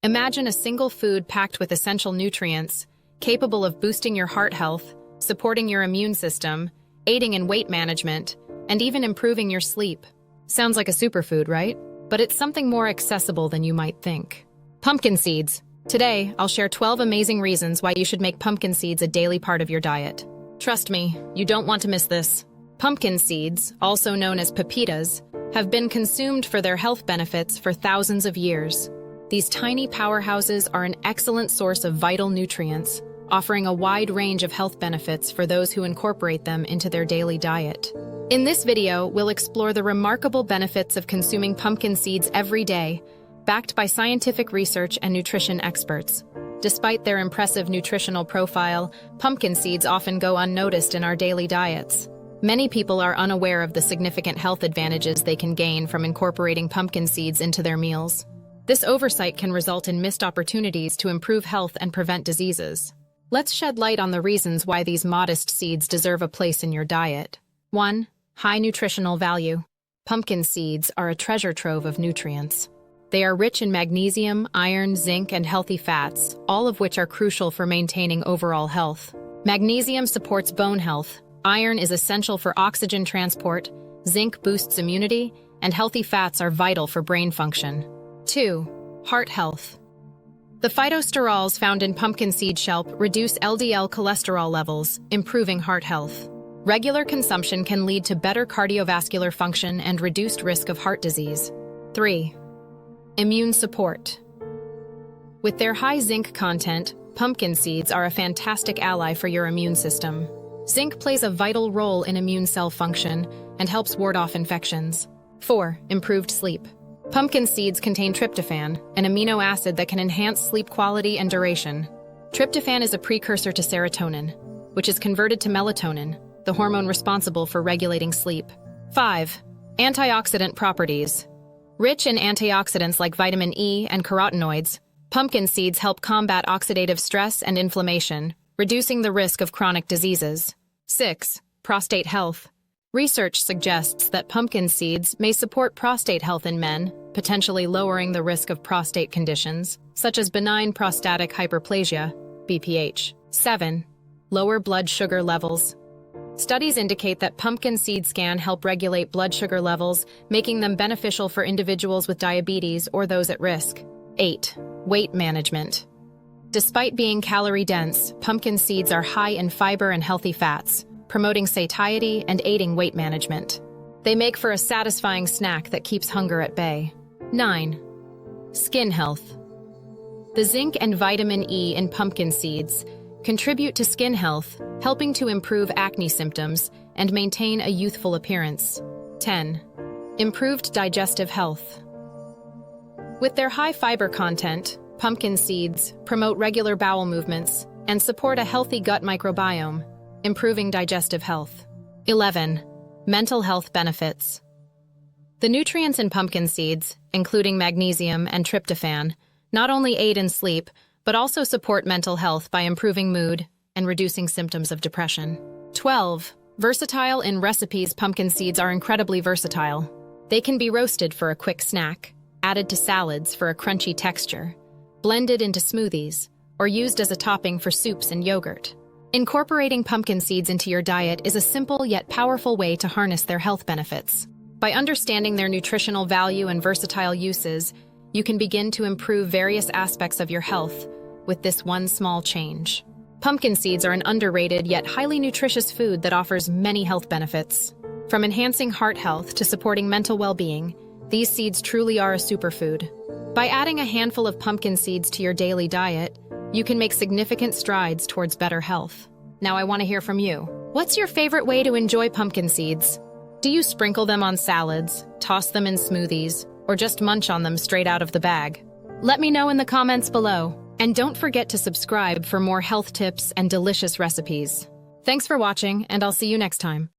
Imagine a single food packed with essential nutrients, capable of boosting your heart health, supporting your immune system, aiding in weight management, and even improving your sleep. Sounds like a superfood, right? But it's something more accessible than you might think. Pumpkin seeds. Today, I'll share 12 amazing reasons why you should make pumpkin seeds a daily part of your diet. Trust me, you don't want to miss this. Pumpkin seeds, also known as pepitas, have been consumed for their health benefits for thousands of years. These tiny powerhouses are an excellent source of vital nutrients, offering a wide range of health benefits for those who incorporate them into their daily diet. In this video, we'll explore the remarkable benefits of consuming pumpkin seeds every day, backed by scientific research and nutrition experts. Despite their impressive nutritional profile, pumpkin seeds often go unnoticed in our daily diets. Many people are unaware of the significant health advantages they can gain from incorporating pumpkin seeds into their meals. This oversight can result in missed opportunities to improve health and prevent diseases. Let's shed light on the reasons why these modest seeds deserve a place in your diet. 1. High nutritional value. Pumpkin seeds are a treasure trove of nutrients. They are rich in magnesium, iron, zinc, and healthy fats, all of which are crucial for maintaining overall health. Magnesium supports bone health, iron is essential for oxygen transport, zinc boosts immunity, and healthy fats are vital for brain function. 2. Heart health. The phytosterols found in pumpkin seed shell reduce LDL cholesterol levels, improving heart health. Regular consumption can lead to better cardiovascular function and reduced risk of heart disease. 3. Immune support. With their high zinc content, pumpkin seeds are a fantastic ally for your immune system. Zinc plays a vital role in immune cell function and helps ward off infections. 4. Improved sleep. Pumpkin seeds contain tryptophan, an amino acid that can enhance sleep quality and duration. Tryptophan is a precursor to serotonin, which is converted to melatonin, the hormone responsible for regulating sleep. 5. Antioxidant properties. Rich in antioxidants like vitamin E and carotenoids, pumpkin seeds help combat oxidative stress and inflammation, reducing the risk of chronic diseases. 6. Prostate health. Research suggests that pumpkin seeds may support prostate health in men, potentially lowering the risk of prostate conditions, such as benign prostatic hyperplasia, BPH. 7. Lower blood sugar levels. Studies indicate that pumpkin seeds can help regulate blood sugar levels, making them beneficial for individuals with diabetes or those at risk. 8. Weight management. Despite being calorie-dense, pumpkin seeds are high in fiber and healthy fats, promoting satiety and aiding weight management. They make for a satisfying snack that keeps hunger at bay. 9. Skin health. The zinc and vitamin E in pumpkin seeds contribute to skin health, helping to improve acne symptoms and maintain a youthful appearance. 10. Improved digestive health. With their high fiber content, pumpkin seeds promote regular bowel movements and support a healthy gut microbiome, improving digestive health. 11. Mental health benefits. The nutrients in pumpkin seeds, including magnesium and tryptophan, not only aid in sleep, but also support mental health by improving mood and reducing symptoms of depression. 12. Versatile in recipes. Pumpkin seeds are incredibly versatile. They can be roasted for a quick snack, added to salads for a crunchy texture, blended into smoothies, or used as a topping for soups and yogurt. Incorporating pumpkin seeds into your diet is a simple yet powerful way to harness their health benefits. By understanding their nutritional value and versatile uses, you can begin to improve various aspects of your health with this one small change. Pumpkin seeds are an underrated yet highly nutritious food that offers many health benefits. From enhancing heart health to supporting mental well-being, these seeds truly are a superfood. By adding a handful of pumpkin seeds to your daily diet, you can make significant strides towards better health. Now I want to hear from you. What's your favorite way to enjoy pumpkin seeds? Do you sprinkle them on salads, toss them in smoothies, or just munch on them straight out of the bag? Let me know in the comments below. And don't forget to subscribe for more health tips and delicious recipes. Thanks for watching, and I'll see you next time.